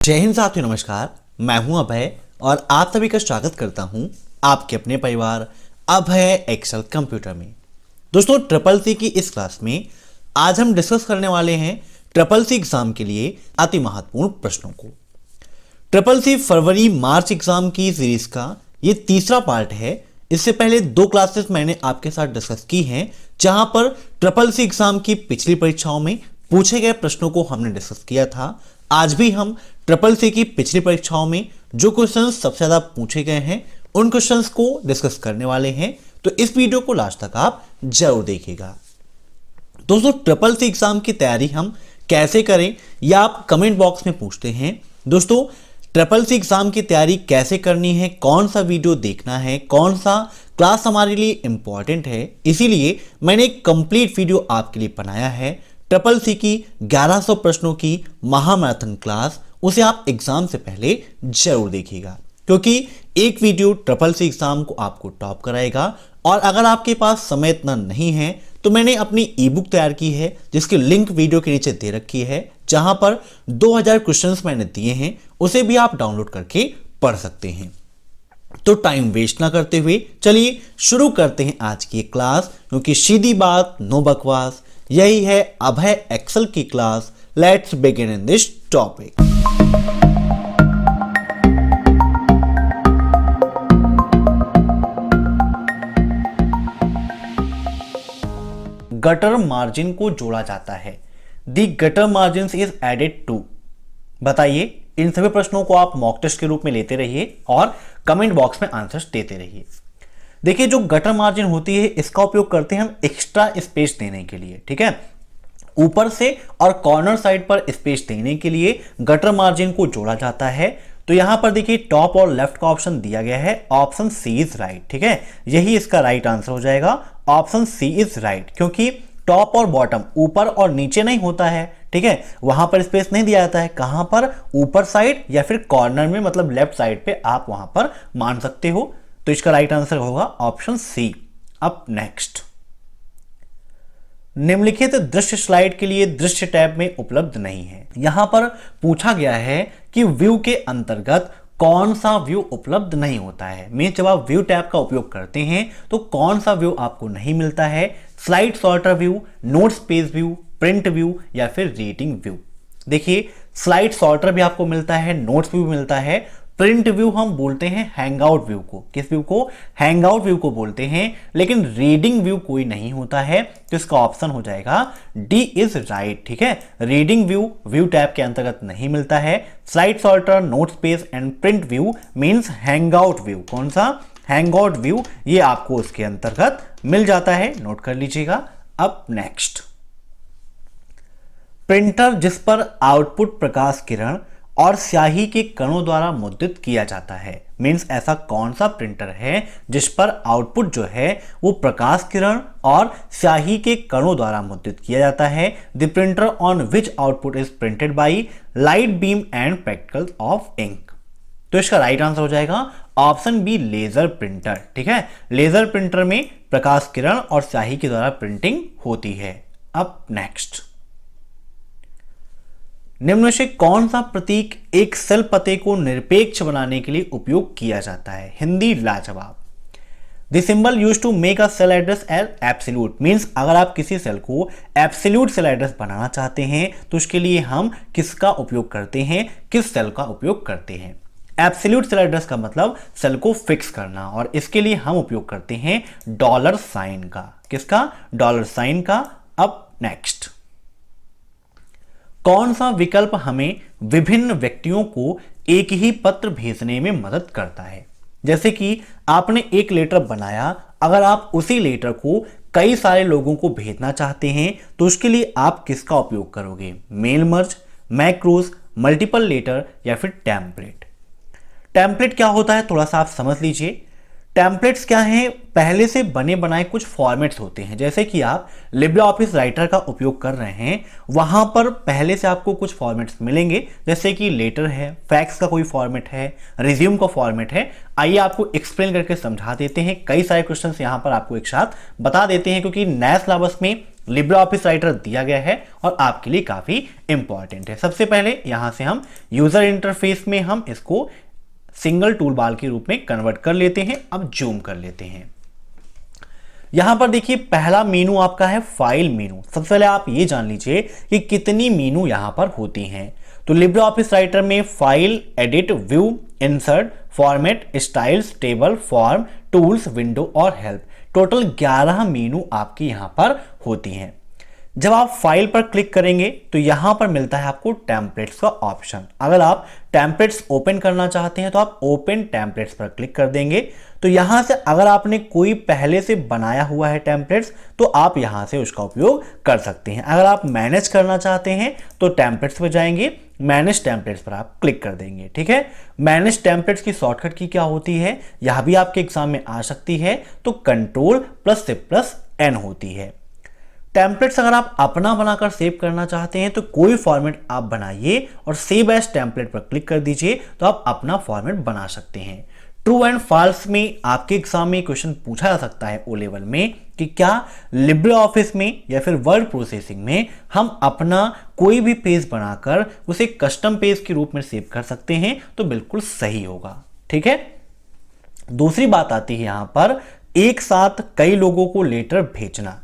जय हिंद साथियों, नमस्कार। मैं हूं अभय और आप सभी का स्वागत करता हूं आपके अपने परिवार अभय एक्सेल कंप्यूटर में। दोस्तों, ट्रिपल सी की इस क्लास में आज हम डिस्कस करने वाले हैं ट्रिपल सी एग्जाम के लिए अति महत्वपूर्ण प्रश्नों को। ट्रिपल सी फरवरी मार्च एग्जाम की सीरीज का ये तीसरा पार्ट है। इससे पहले 2 क्लासेस मैंने आपके साथ डिस्कस की हैं, जहां पर ट्रिपल सी एग्जाम की पिछली परीक्षाओं में पूछे गए प्रश्नों को हमने डिस्कस किया था। आज भी हम ट्रिपल सी की पिछली परीक्षाओं में जो क्वेश्चंस सबसे ज्यादा पूछे गए हैं उन क्वेश्चंस को डिस्कस करने वाले हैं, तो इस वीडियो को लास्ट तक आप जरूर देखिएगा। दोस्तों, ट्रिपल सी एग्जाम की तैयारी हम कैसे करें या आप कमेंट बॉक्स में पूछते हैं। दोस्तों, ट्रिपल सी एग्जाम की तैयारी कैसे करनी है, कौन सा वीडियो देखना है, कौन सा क्लास हमारे लिए इंपॉर्टेंट है, इसीलिए मैंने एक कंप्लीट वीडियो आपके लिए बनाया है। ट्रिपल सी की 1100 प्रश्नों की महामैराथन क्लास, उसे आप एग्जाम से पहले जरूर देखिएगा, क्योंकि एक वीडियो ट्रिपल सी एग्जाम को आपको टॉप कराएगा। और अगर आपके पास समय इतना नहीं है तो मैंने अपनी ई बुक तैयार की है, जिसकी लिंक वीडियो के नीचे दे रखी है, जहां पर 2000 क्वेश्चंस मैंने दिए हैं, उसे भी आप डाउनलोड करके पढ़ सकते हैं। तो टाइम वेस्ट ना करते हुए चलिए शुरू करते हैं आज की क्लास, क्योंकि सीधी बात नो बकवास, यही है अभय एक्सेल की class. Let's begin in this topic. Gutter margin को जोड़ा जाता है। The gutter margin is added to. बताइए, इन सभी प्रश्नों को आप मॉक टेस्ट के रूप में लेते रहिए और कमेंट बॉक्स में आंसर्स देते रहिए। देखिए, जो गटर मार्जिन होती है इसका उपयोग करते हैं हम एक्स्ट्रा स्पेस देने के लिए, ठीक है। ऊपर से और कॉर्नर साइड पर स्पेस देने के लिए गटर मार्जिन को जोड़ा जाता है। तो यहां पर देखिए टॉप और लेफ्ट का ऑप्शन दिया गया है, ऑप्शन सी इज राइट, ठीक है। यही इसका राइट आंसर हो जाएगा, ऑप्शन सी इज राइट, क्योंकि टॉप और बॉटम ऊपर और नीचे नहीं होता है, ठीक है। वहां पर स्पेस नहीं दिया जाता है, कहां पर, ऊपर साइड या फिर कॉर्नर में, मतलब लेफ्ट साइड पे आप वहां पर मान सकते हो। तो इसका राइट आंसर होगा ऑप्शन सी। अब नेक्स्ट, निम्नलिखित दृश्य स्लाइड के लिए दृश्य टैब में उपलब्ध नहीं है। यहां पर पूछा गया है कि व्यू के अंतर्गत कौन सा व्यू उपलब्ध नहीं होता है। मींस जब आप व्यू टैब का उपयोग करते हैं तो कौन सा व्यू आपको नहीं मिलता है। Slide sorter view, notes page view, print view या फिर रीडिंग व्यू। देखिए, स्लाइड सॉर्टर भी आपको मिलता है, नोट्स व्यू भी मिलता है। प्रिंट व्यू हम बोलते हैं हैंगआउट व्यू को। किस व्यू को? हैंगआउट व्यू को बोलते हैं। लेकिन रीडिंग व्यू कोई नहीं होता है, तो इसका ऑप्शन हो जाएगा डी इज राइट, ठीक है। रीडिंग व्यू व्यू टैब के अंतर्गत नहीं मिलता है। Slide sorter, notes page and print view means hangout view. कौन सा? हैंगआउट व्यू, ये आपको उसके अंतर्गत मिल जाता है, नोट कर लीजिएगा। अब नेक्स्ट, प्रिंटर जिस पर आउटपुट प्रकाश किरण और स्याही के कणों द्वारा मुद्रित किया जाता है। मींस ऐसा कौन सा प्रिंटर है जिस पर आउटपुट जो है वो प्रकाश किरण और स्याही के कणों द्वारा मुद्रित किया जाता है। The printer on which output is printed by light beam and particles of ink. तो इसका राइट आंसर हो जाएगा ऑप्शन बी, लेजर प्रिंटर, ठीक है। लेजर प्रिंटर में प्रकाश किरण और स्याही के द्वारा प्रिंटिंग होती है। अब नेक्स्ट, निम्न में से कौन सा प्रतीक एक सेल पते को निरपेक्ष बनाने के लिए उपयोग किया जाता है? हिंदी लाजवाब। The symbol used to make a cell address as absolute. Means अगर आप किसी सेल को एब्सोल्यूट सेल एड्रेस बनाना चाहते हैं तो उसके लिए हम किसका उपयोग करते हैं, किस सेल का उपयोग करते हैं? एब्सोल्यूट सेल एड्रेस का मतलब सेल को फिक्स करना, और इसके लिए हम उपयोग करते हैं डॉलर साइन का। किसका? डॉलर साइन का। अब नेक्स्ट, कौन सा विकल्प हमें विभिन्न व्यक्तियों को एक ही पत्र भेजने में मदद करता है? जैसे कि आपने एक लेटर बनाया, अगर आप उसी लेटर को कई सारे लोगों को भेजना चाहते हैं तो उसके लिए आप किसका उपयोग करोगे? Mail merge, macros, multiple letter या फिर टेम्पलेट। टेम्पलेट क्या होता है थोड़ा सा आप समझ लीजिए। टेम्पलेट्स क्या हैं? पहले से बने बनाए कुछ फॉर्मेट्स होते हैं। जैसे कि आप लिब्रे ऑफिस राइटर का उपयोग कर रहे हैं, वहां पर पहले से आपको कुछ फॉर्मेट्स मिलेंगे, जैसे कि लेटर है, फैक्स का कोई फॉर्मेट है, रिज्यूम का फॉर्मेट है। आइए आपको एक्सप्लेन करके समझा देते हैं। कई सारे क्वेश्चंस यहां पर आपको एक साथ बता देते हैं, क्योंकि नए सिलेबस में लिब्रे ऑफिस राइटर दिया गया है और आपके लिए काफी इंपॉर्टेंट है। सबसे पहले यहां से हम यूजर इंटरफेस में हम इसको सिंगल टूल बार के रूप में कन्वर्ट कर लेते हैं। अब जूम कर लेते हैं। यहां पर देखिए पहला मेनू आपका है फाइल मेनू। सबसे पहले आप ये जान लीजिए कि कितनी मेनू यहां पर होती हैं। तो लिब्रे ऑफिस राइटर में file, edit, view, insert, format, styles, table, form, tools, window और हेल्प, टोटल 11 मेनू आपकी यहां पर होती हैं। जब आप फाइल पर क्लिक करेंगे तो यहां पर मिलता है आपको टेम्पलेट्स का ऑप्शन। अगर आप टेम्पलेट्स ओपन करना चाहते हैं तो आप ओपन टेम्पलेट्स पर क्लिक कर देंगे। तो यहां से अगर आपने कोई पहले से बनाया हुआ है टेम्पलेट्स तो आप यहां से उसका उपयोग कर सकते हैं। अगर आप मैनेज करना चाहते हैं तो टेम्पलेट्स पर जाएंगे, मैनेज टेम्पलेट्स पर आप क्लिक कर देंगे। ठीक है, मैनेज टेम्पलेट्स की शॉर्टकट की क्या होती है, यह भी आपके एग्जाम में आ सकती है। तो Ctrl+Shift+N होती है। टेम्पलेट्स अगर आप अपना बनाकर सेव करना चाहते हैं तो कोई फॉर्मेट आप बनाइए और सेव एज टेम्पलेट पर क्लिक कर दीजिए तो आप अपना फॉर्मेट बना सकते हैं। ट्रू एंड फॉल्स में आपके एग्जाम में क्वेश्चन पूछा जा सकता है ओ लेवल में कि क्या लिब्रे ऑफिस में या फिर वर्ड प्रोसेसिंग में हम अपना कोई भी पेज बनाकर उसे कस्टम पेज के रूप में सेव कर सकते हैं। तो बिल्कुल सही होगा। ठीक है, दूसरी बात आती है यहां पर एक साथ कई लोगों को लेटर भेजना।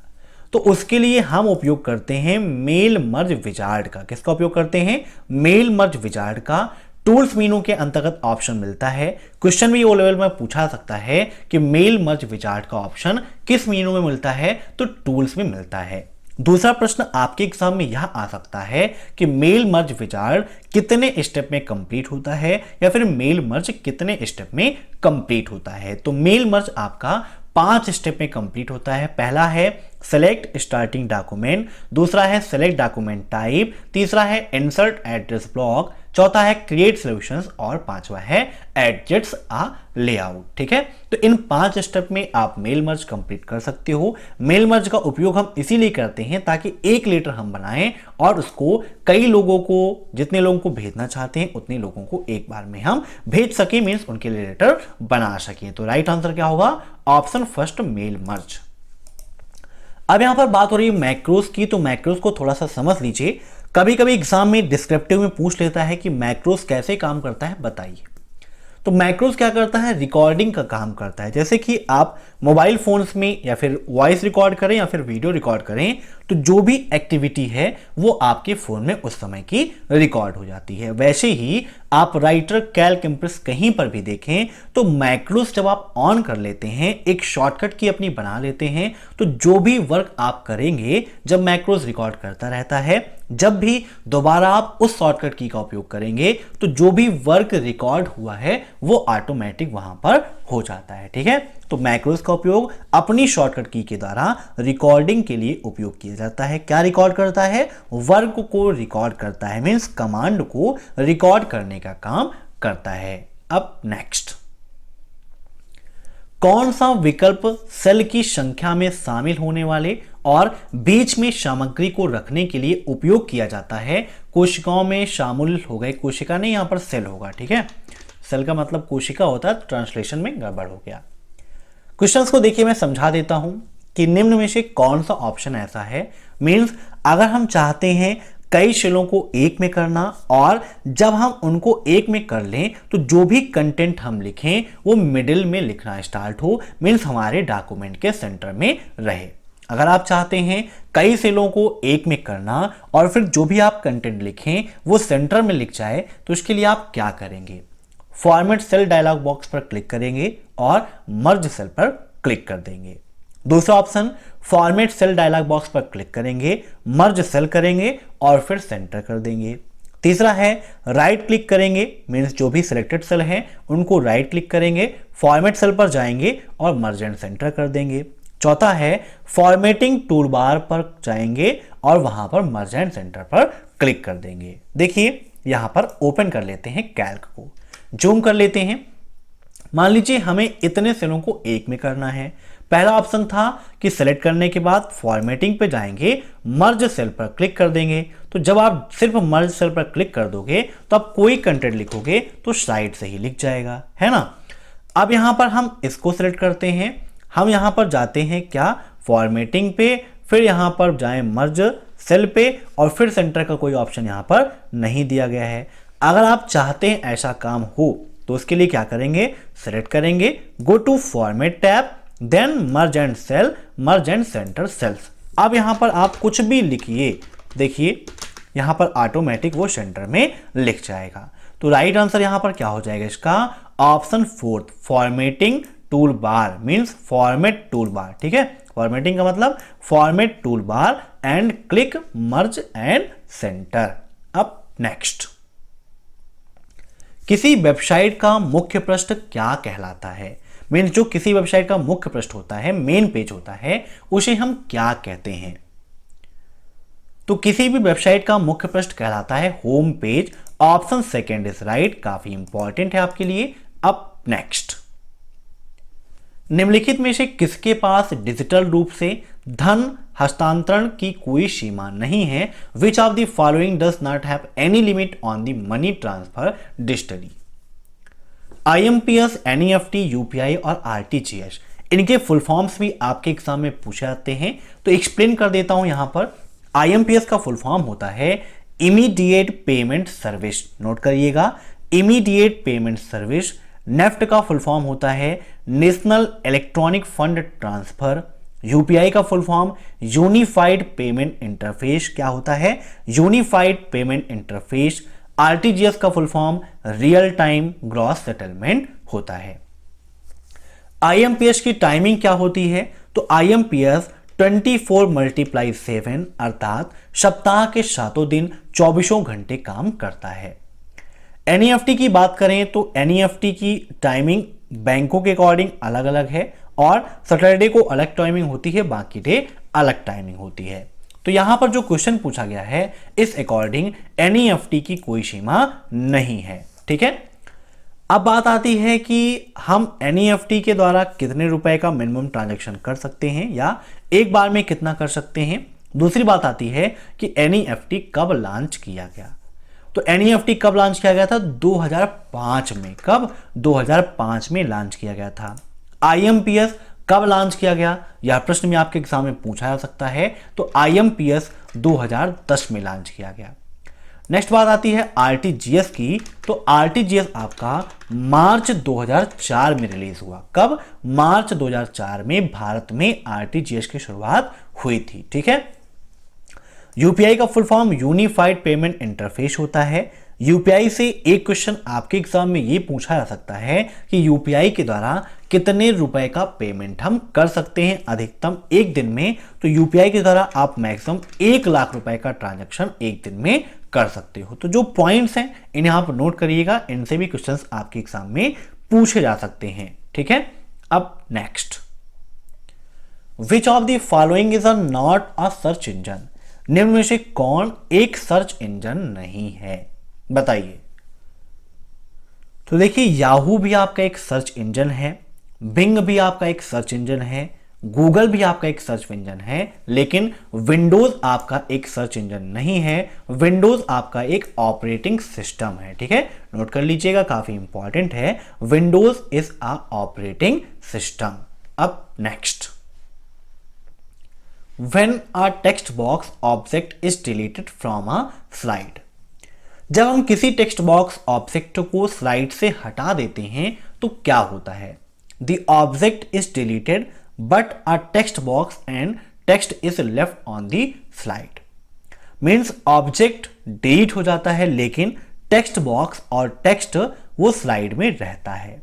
तो उसके लिए हम उपयोग करते हैं मेल मर्ज विजार्ड का। किसका उपयोग करते हैं, मेल मर्ज विजार्ड का। टूल्स मेनू के अंतर्गत ऑप्शन मिलता है। क्वेश्चन भी ओ लेवल में पूछा सकता है कि मेल मर्ज विजार्ड का ऑप्शन किस मेनू में मिलता है, तो टूल्स में मिलता है। दूसरा प्रश्न आपके एग्जाम में यह आ सकता है कि मेल मर्ज विजार्ड कितने स्टेप में कंप्लीट होता है या फिर मेल मर्ज कितने स्टेप में कंप्लीट होता है। तो मेल मर्ज आपका 5 स्टेप में कंप्लीट होता है। पहला है सेलेक्ट स्टार्टिंग डॉक्यूमेंट, दूसरा है सेलेक्ट डॉक्यूमेंट टाइप, तीसरा है इंसर्ट एड्रेस ब्लॉक, चौथा है क्रिएट सॉल्यूशंस और पांचवा है एडजस्ट अ लेआउट। ठीक है, तो इन 5 स्टेप में आप मेल मर्ज कंप्लीट कर सकते हो। मेल मर्ज का उपयोग हम इसीलिए करते हैं ताकि एक लेटर हम बनाएं और उसको कई लोगों को, जितने लोगों को भेजना चाहते हैं उतने लोगों को एक बार में हम भेज सके, मीन्स उनके लिए लेटर बना सके। तो राइट आंसर क्या होगा, ऑप्शन फर्स्ट, मेल मर्ज। अब यहां पर बात हो रही है मैक्रोस की। तो मैक्रोस को थोड़ा सा समझ लीजिए। कभी कभी एग्जाम में डिस्क्रिप्टिव में पूछ लेता है कि मैक्रोस कैसे काम करता है, बताइए। तो मैक्रोस क्या करता है, रिकॉर्डिंग का काम करता है। जैसे कि आप मोबाइल फोन्स में या फिर वॉइस रिकॉर्ड करें या फिर वीडियो रिकॉर्ड करें तो जो भी एक्टिविटी है वो आपके फोन में उस समय की रिकॉर्ड हो जाती है। वैसे ही आप राइटर, कैल्क, इंप्रेस कहीं पर भी देखें तो मैक्रोस जब आप ऑन कर लेते हैं, एक शॉर्टकट की अपनी बना लेते हैं, तो जो भी वर्क आप करेंगे जब मैक्रोस रिकॉर्ड करता रहता है, जब भी दोबारा आप उस शॉर्टकट की का उपयोग करेंगे तो जो भी वर्क रिकॉर्ड हुआ है वो ऑटोमेटिक वहां पर हो जाता है। ठीक है, तो मैक्रोस का उपयोग अपनी शॉर्टकट की के द्वारा रिकॉर्डिंग के लिए उपयोग किया जाता है। क्या रिकॉर्ड करता है, वर्क को रिकॉर्ड करता है, मीन्स कमांड को रिकॉर्ड करने का काम करता है। अब नेक्स्ट, कौन सा विकल्प सेल की संख्या में शामिल होने वाले और बीच में सामग्री को रखने के लिए उपयोग किया जाता है। कोशिकाओं में शामिल हो गए, कोशिका नहीं, यहां पर सेल होगा। ठीक है, सेल का मतलब कोशिका होता है, ट्रांसलेशन में गड़बड़ हो गया। क्वेश्चंस को देखिए मैं समझा देता हूं कि निम्न में से कौन सा ऑप्शन ऐसा है, मींस अगर हम चाहते हैं कई सेलों को एक में करना और जब हम उनको एक में कर लें तो जो भी कंटेंट हम लिखें वो मिडिल में लिखना स्टार्ट हो, मींस हमारे डॉक्यूमेंट के सेंटर में रहे। अगर आप चाहते हैं कई सेलों को एक में करना और फिर जो भी आप कंटेंट लिखें वो सेंटर में लिख जाए तो उसके लिए आप क्या करेंगे, फॉर्मेट सेल डायलॉग बॉक्स पर क्लिक करेंगे और मर्ज सेल पर क्लिक कर देंगे। दूसरा option, format cell dialog box पर क्लिक करेंगे, मर्ज सेल करेंगे और फिर सेंटर कर देंगे। तीसरा है राइट क्लिक करेंगे, मींस जो भी सिलेक्टेड सेल हैं उनको राइट क्लिक करेंगे, फॉर्मेट सेल पर जाएंगे और मर्ज एंड सेंटर कर देंगे। चौथा है फॉर्मेटिंग टूल बार पर जाएंगे और वहां पर मर्ज एंड सेंटर पर क्लिक कर देंगे। देखिए यहां पर ओपन कर लेते हैं कैल्क को, जूम कर लेते हैं। मान लीजिए हमें इतने सेलों को एक में करना है। पहला ऑप्शन था कि सेलेक्ट करने के बाद फॉर्मेटिंग पे जाएंगे, मर्ज सेल पर क्लिक कर देंगे। तो जब आप सिर्फ मर्ज सेल पर क्लिक कर दोगे तो आप कोई कंटेंट लिखोगे तो साइड से ही लिख जाएगा, है ना। अब यहां पर हम इसको सेलेक्ट करते हैं, हम यहां पर जाते हैं क्या, फॉर्मेटिंग पे, फिर यहाँ पर जाएं मर्ज सेल पे और फिर सेंटर का कोई ऑप्शन यहाँ पर नहीं दिया गया है। अगर आप चाहते हैं ऐसा काम हो तो उसके लिए क्या करेंगे, सेलेक्ट करेंगे, go to format tab, then merge and cell, merge and centre cells. अब यहाँ पर आप कुछ भी लिखिए, देखिए यहाँ पर ऑटोमेटिक वो सेंटर में लिख जाएगा। तो राइट आंसर यहाँ पर क्या हो जाएगा इसका, option 4 formatting tool bar means format tool bar. ठीक है, फॉर्मेटिंग का मतलब format tool bar and click merge and centre. अब नेक्स्ट, किसी वेबसाइट का मुख्य पृष्ठ क्या कहलाता है। मीन्स जो किसी वेबसाइट का मुख्य पृष्ठ होता है, मेन पेज होता है, उसे हम क्या कहते हैं। तो किसी भी वेबसाइट का मुख्य पृष्ठ कहलाता है home page. Option second is right, काफी इंपॉर्टेंट है आपके लिए। अब नेक्स्ट, निम्नलिखित में से किसके पास डिजिटल रूप से धन हस्तांतरण की कोई सीमा नहीं है। Which of the following does not have any limit on the money transfer digitally. IMPS, NEFT, UPI और RTGS, इनके फुल फॉर्म्स भी आपके एग्जाम में पूछे जाते हैं, तो एक्सप्लेन कर देता हूं यहां पर। IMPS का फुल फॉर्म होता है इमीडिएट पेमेंट सर्विस, नोट करिएगा, इमीडिएट पेमेंट सर्विस। नेफ्ट का फुल फॉर्म होता है national electronic fund transfer. UPI का full form unified payment interface, क्या होता है, यूनिफाइड पेमेंट इंटरफेस। आरटीजीएस का full form real time gross settlement होता है। आईएमपीएस की टाइमिंग क्या होती है, तो आईएमपीएस 24 × 7 अर्थात सप्ताह के 7 दिन 24 घंटे काम करता है। एनईएफटी की बात करें तो एनईएफटी की टाइमिंग बैंकों के अकॉर्डिंग अलग अलग है और सैटरडे को अलग टाइमिंग होती है, बाकी डे अलग टाइमिंग होती है। तो यहां पर जो क्वेश्चन पूछा गया है इस अकॉर्डिंग एनईएफटी की कोई सीमा नहीं है। ठीक है, अब बात आती है कि हम एनईएफटी के द्वारा कितने रुपए का मिनिमम ट्रांजैक्शन कर सकते हैं या एक बार में कितना कर सकते हैं। दूसरी बात आती है कि एनईएफटी कब लॉन्च किया गया, तो एनईएफटी कब लॉन्च किया गया था, 2005 में। कब, 2005 में लॉन्च किया गया था। आईएमपीएस कब लॉन्च किया गया, यह प्रश्न में आपके एग्जाम में पूछा जा सकता है, तो आईएमपीएस 2010 में लॉन्च किया गया। नेक्स्ट बात आती है आरटीजीएस की, तो आरटीजीएस आपका मार्च 2004 में रिलीज हुआ। कब, मार्च 2004 में भारत में आरटीजीएस की शुरुआत हुई थी। ठीक है, यूपीआई का full form unified payment interface होता है। यूपीआई से एक क्वेश्चन आपके एग्जाम में ये पूछा जा सकता है कि यूपीआई के द्वारा कितने रुपए का पेमेंट हम कर सकते हैं अधिकतम एक दिन में। तो यूपीआई के द्वारा आप मैक्सिमम 1 लाख रुपए का ट्रांजैक्शन एक दिन में कर सकते हो। तो जो पॉइंट्स हैं इन्हें आप नोट करिएगा, इनसे भी क्वेश्चंस आपके एग्जाम में पूछे जा सकते हैं। ठीक है, अब next, which of the following is not a search engine. निम्न में से कौन एक सर्च इंजन नहीं है, बताइए। तो देखिए, याहू भी आपका एक सर्च इंजन है, बिंग भी आपका एक सर्च इंजन है, गूगल भी आपका एक सर्च इंजन है, लेकिन विंडोज आपका एक सर्च इंजन नहीं है। विंडोज आपका एक ऑपरेटिंग सिस्टम है। ठीक है, नोट कर लीजिएगा, काफी इंपॉर्टेंट है, Windows is a operating system. अब next, when a text box object is deleted from a slide। जब हम किसी टेक्स्ट बॉक्स ऑब्जेक्ट को स्लाइड से हटा देते हैं तो क्या होता है, the object is deleted but a text box and text is left on the slide। Means object delete हो जाता है लेकिन टेक्स्ट बॉक्स और टेक्स्ट वो स्लाइड में रहता है।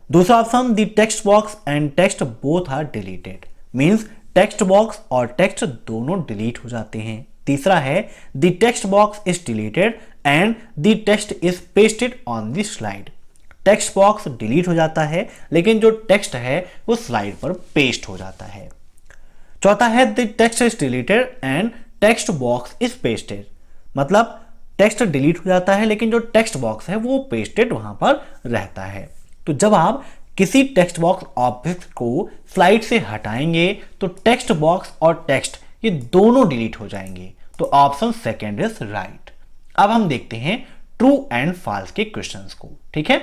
दूसरा option, the text box and text both are deleted। Means text box और टेक्स्ट दोनों डिलीट हो जाते हैं। तीसरा है the text box is deleted and the text is pasted on the slide. Text box delete हो जाता है लेकिन जो टेक्स्ट है वो स्लाइड पर पेस्ट हो जाता है। चौथा है the text is deleted and text box is pasted, मतलब टेक्स्ट डिलीट हो जाता है लेकिन जो टेक्स्ट बॉक्स है वो पेस्टेड वहां पर रहता है। तो जब आप किसी टेक्स्ट बॉक्स ऑब्जेक्ट को स्लाइड से हटाएंगे तो टेक्स्ट बॉक्स और टेक्स्ट ये दोनों डिलीट हो जाएंगे। तो ऑप्शन सेकेंड इज राइट। अब हम देखते हैं ट्रू एंड फॉल्स के क्वेश्चंस को। ठीक है,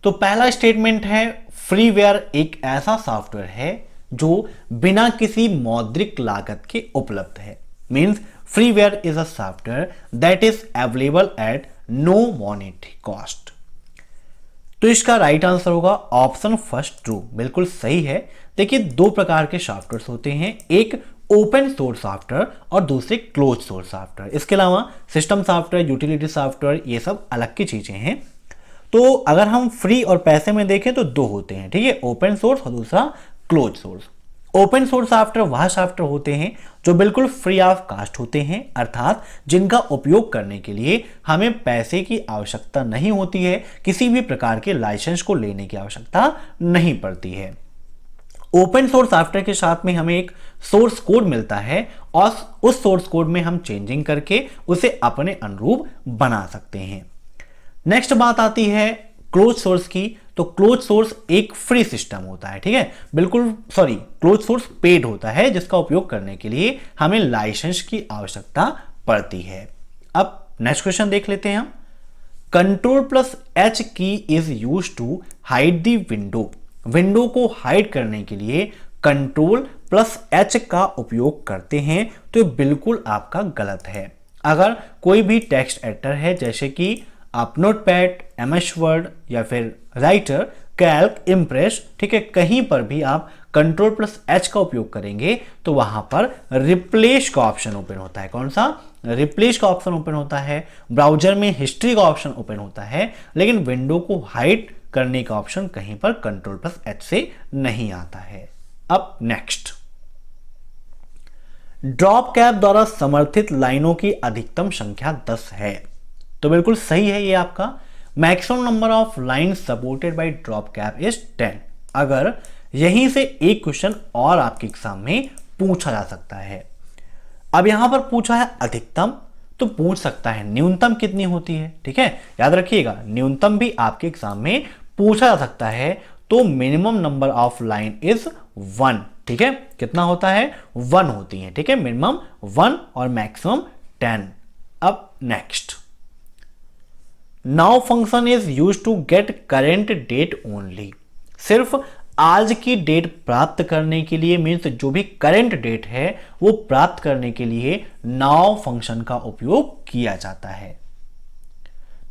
तो पहला स्टेटमेंट है फ्रीवेयर एक ऐसा सॉफ्टवेयर है जो बिना किसी मौद्रिक लागत के उपलब्ध है। Means freeware is a software that is available at no monetary cost. तो इसका राइट आंसर होगा ऑप्शन फर्स्ट ट्रू, बिल्कुल सही है। देखिए दो प्रकार के सॉफ्टवेयर होते हैं, एक ओपन सोर्स सॉफ्टवेयर और दूसरे क्लोज सोर्स सॉफ्टवेयर। इसके अलावा सिस्टम सॉफ्टवेयर, यूटिलिटी सॉफ्टवेयर, ये सब अलग की चीजें हैं। तो अगर हम फ्री और पैसे में देखें तो दो होते हैं, ठीक है, ओपन सोर्स और दूसरा close source. Open source software वह सॉफ्टवेयर होते हैं जो बिल्कुल फ्री ऑफ कास्ट होते हैं, अर्थात जिनका उपयोग करने के लिए हमें पैसे की आवश्यकता नहीं होती है, किसी भी प्रकार के लाइसेंस को लेने की आवश्यकता नहीं पड़ती है। ओपन सोर्स सॉफ्टवेयर के साथ में हमें एक सोर्स कोड मिलता है और उस सोर्स कोड में हम चेंजिंग करके उसे अपने अनुरूप बना सकते हैं। नेक्स्ट बात आती है क्लोज सोर्स की। तो क्लोज सोर्स एक फ्री सिस्टम होता है, ठीक है, बिल्कुल सॉरी, क्लोज सोर्स पेड होता है जिसका उपयोग करने के लिए हमें लाइसेंस की आवश्यकता पड़ती है। अब नेक्स्ट क्वेश्चन देख लेते हैं हम। Ctrl+H key is use to hide the window. Window को हाइड करने के लिए Ctrl+H का उपयोग करते हैं, तो ये बिल्कुल आपका गलत है। अगर कोई भी टेक्स्ट एडिटर है जैसे कि आप नोटपैड, MS वर्ड या फिर राइटर, कैल्क, इम्प्रेस, ठीक है, कहीं पर भी आप Ctrl+H का उपयोग करेंगे तो वहां पर रिप्लेस का ऑप्शन ओपन होता है। कौन सा? रिप्लेस का ऑप्शन ओपन होता है। ब्राउजर में हिस्ट्री का ऑप्शन ओपन होता है, लेकिन विंडो को हाइड करने का ऑप्शन कहीं पर Ctrl+H से नहीं आता है। अब नेक्स्ट, ड्रॉप कैप द्वारा समर्थित लाइनों की अधिकतम संख्या 10 है। तो बिल्कुल सही है ये आपका। Maximum number of line supported by drop cap is 10। अगर यहीं से एक क्वेश्चन और आपके एग्जाम में पूछा जा सकता है। अब यहां पर पूछा है अधिकतम, तो पूछ सकता है न्यूनतम कितनी होती है, ठीक है, याद रखिएगा न्यूनतम भी आपके एग्जाम में पूछा जा सकता है। तो minimum number of line is 1, ठीक है, कितना होता है? 1 होती है, ठीक है, मिनिमम 1 और मैक्सिमम 10। अब next, now function is use to get current date only. सिर्फ आज की डेट प्राप्त करने के लिए, मीन्स जो भी करेंट डेट है वो प्राप्त करने के लिए नाउ फंक्शन का उपयोग किया जाता है।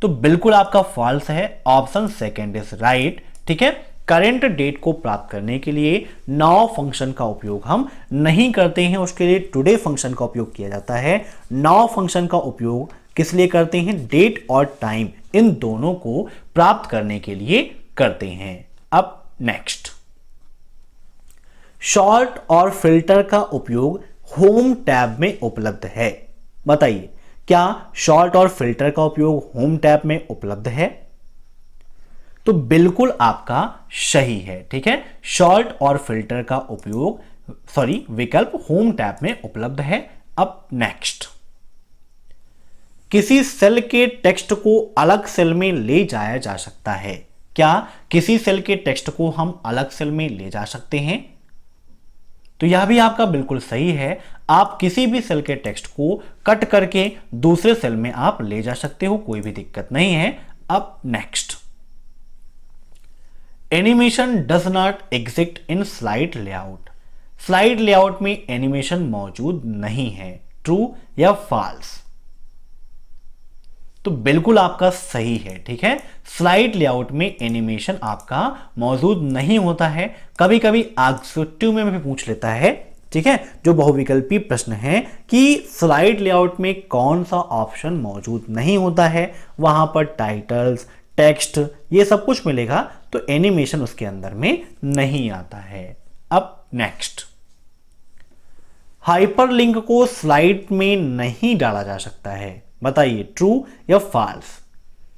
तो बिल्कुल आपका फॉल्स है, ऑप्शन सेकंड इज राइट, ठीक है। करेंट डेट को प्राप्त करने के लिए नाउ फंक्शन का उपयोग हम नहीं करते हैं, उसके लिए टुडे फंक्शन का उपयोग किया जाता है। नाउ फंक्शन का उपयोग किस लिए करते हैं? डेट और टाइम, इन दोनों को प्राप्त करने के लिए करते हैं। अब नेक्स्ट, शॉर्ट और फिल्टर का उपयोग होम टैब में उपलब्ध है। बताइए, क्या शॉर्ट और फिल्टर का उपयोग होम टैब में उपलब्ध है? तो बिल्कुल आपका सही है, ठीक है, शॉर्ट और फिल्टर का उपयोग विकल्प होम टैब में उपलब्ध है। अब नेक्स्ट, किसी सेल के टेक्स्ट को अलग सेल में ले जाया जा सकता है। क्या किसी सेल के टेक्स्ट को हम अलग सेल में ले जा सकते हैं? तो यह भी आपका बिल्कुल सही है। आप किसी भी सेल के टेक्स्ट को कट करके दूसरे सेल में आप ले जा सकते हो, कोई भी दिक्कत नहीं है। अब next, animation does not exist in slide layout. Slide layout में एनिमेशन मौजूद नहीं है, ट्रू या फॉल्स? तो बिल्कुल आपका सही है, ठीक है, स्लाइड लेआउट में एनिमेशन आपका मौजूद नहीं होता है। कभी कभी एग्जीक्यूटिव में भी पूछ लेता है, ठीक है, जो बहुविकल्पी प्रश्न है कि स्लाइड लेआउट में कौन सा ऑप्शन मौजूद नहीं होता है। वहां पर टाइटल्स, टेक्स्ट, ये सब कुछ मिलेगा, तो एनिमेशन उसके अंदर में नहीं आता है। अब नेक्स्ट, हाइपरलिंक को स्लाइड में नहीं डाला जा सकता है। बताइए, ट्रू या फॉल्स?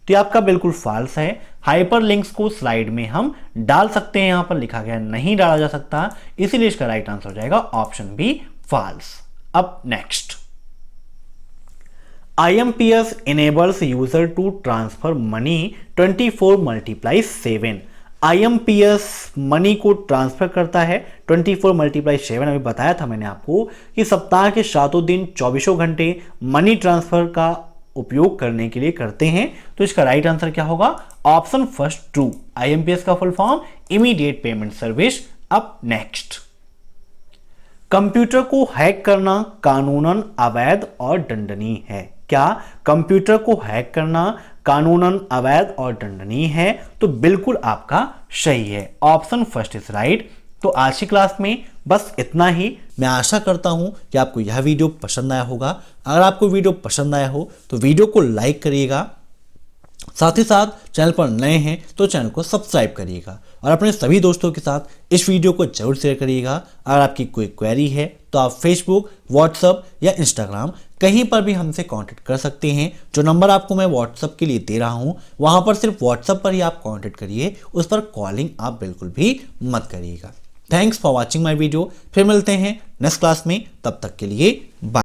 तो आपका बिल्कुल फॉल्स है। हाइपरलिंक्स को स्लाइड में हम डाल सकते हैं, यहां पर लिखा गया नहीं डाला जा सकता, इसीलिए इसका राइट आंसर हो जाएगा ऑप्शन बी, फॉल्स। अब next, IMPS enables user to transfer money 24×7। IMPS money को ट्रांसफर करता है 24×7। अभी बताया था मैंने आपको कि सप्ताह के 7 दिन 24 घंटे मनी ट्रांसफर का उपयोग करने के लिए करते हैं। तो इसका राइट आंसर क्या होगा? Option first, true. IMPS का full form immediate payment service. अब नेक्स्ट, कंप्यूटर को हैक करना कानूनन अवैध और दंडनीय है। क्या कंप्यूटर को हैक करना कानूनन अवैध और दंडनीय है? तो बिल्कुल आपका सही है, ऑप्शन फर्स्ट इज राइट। तो आज की क्लास में बस इतना ही। मैं आशा करता हूं कि आपको यह वीडियो पसंद आया होगा। अगर आपको वीडियो पसंद आया हो तो वीडियो को लाइक करिएगा, साथ ही साथ चैनल पर नए हैं तो चैनल को सब्सक्राइब करिएगा और अपने सभी दोस्तों के साथ इस वीडियो को जरूर शेयर करिएगा। अगर आपकी कोई क्वेरी है तो आप फेसबुक, व्हाट्सएप या इंस्टाग्राम कहीं पर भी हमसे कांटेक्ट कर सकते हैं। जो नंबर आपको मैं व्हाट्सएप के लिए दे रहा हूं वहां पर सिर्फ व्हाट्सएप पर ही आप कांटेक्ट करिए, उस पर कॉलिंग आप बिल्कुल भी मत करिएगा। Thanks for watching my video. फिर मिलते हैं नेक्स्ट क्लास में, तब तक के लिए बाय।